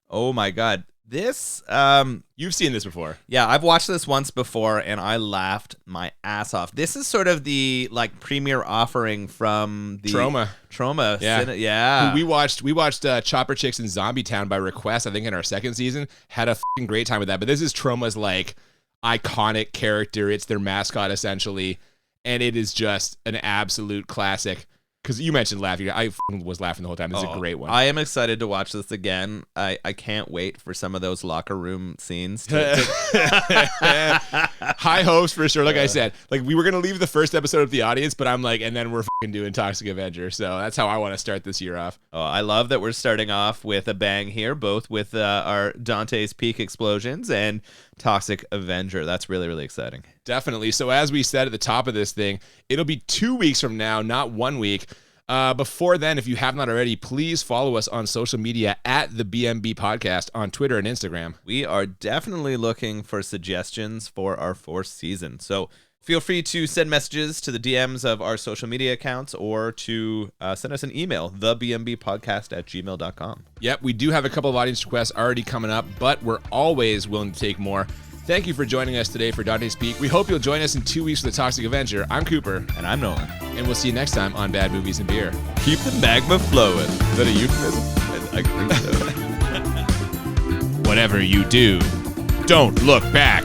Oh, my God. This, you've seen this before. Yeah, I've watched this once before, and I laughed my ass off. This is sort of the, like, premiere offering from the... Trauma. Yeah. Yeah. We watched Chopper Chicks in Zombie Town by request, I think, in our second season. Had a fucking great time with that. But this is Trauma's, like, iconic character. It's their mascot, essentially. And it is just an absolute classic. because you mentioned laughing. I was laughing the whole time. This is a great one. I am excited to watch this again. I can't wait for some of those locker room scenes. High hopes for sure. Like I said, like we were gonna leave the first episode with the audience, but I'm like, and then we're doing Toxic Avenger. So that's how I want to start this year off. Oh, I love that we're starting off with a bang here, both with our Dante's Peak explosions and Toxic Avenger. That's really, really exciting. Definitely. So as we said at the top of this thing, it'll be 2 weeks from now, not 1 week. Before then, if you have not already, please follow us on social media at the BMB Podcast on Twitter and Instagram. We are definitely looking for suggestions for our 4th season. So feel free to send messages to the DMs of our social media accounts or to send us an email, thebmbpodcast@gmail.com. Yep, we do have a couple of audience requests already coming up, but we're always willing to take more. Thank you for joining us today for Dante's Peak. We hope you'll join us in 2 weeks for the Toxic Avenger. I'm Cooper. And I'm Nolan. And we'll see you next time on Bad Movies and Beer. Keep the magma flowing. Is that a euphemism? I think so. Whatever you do, don't look back.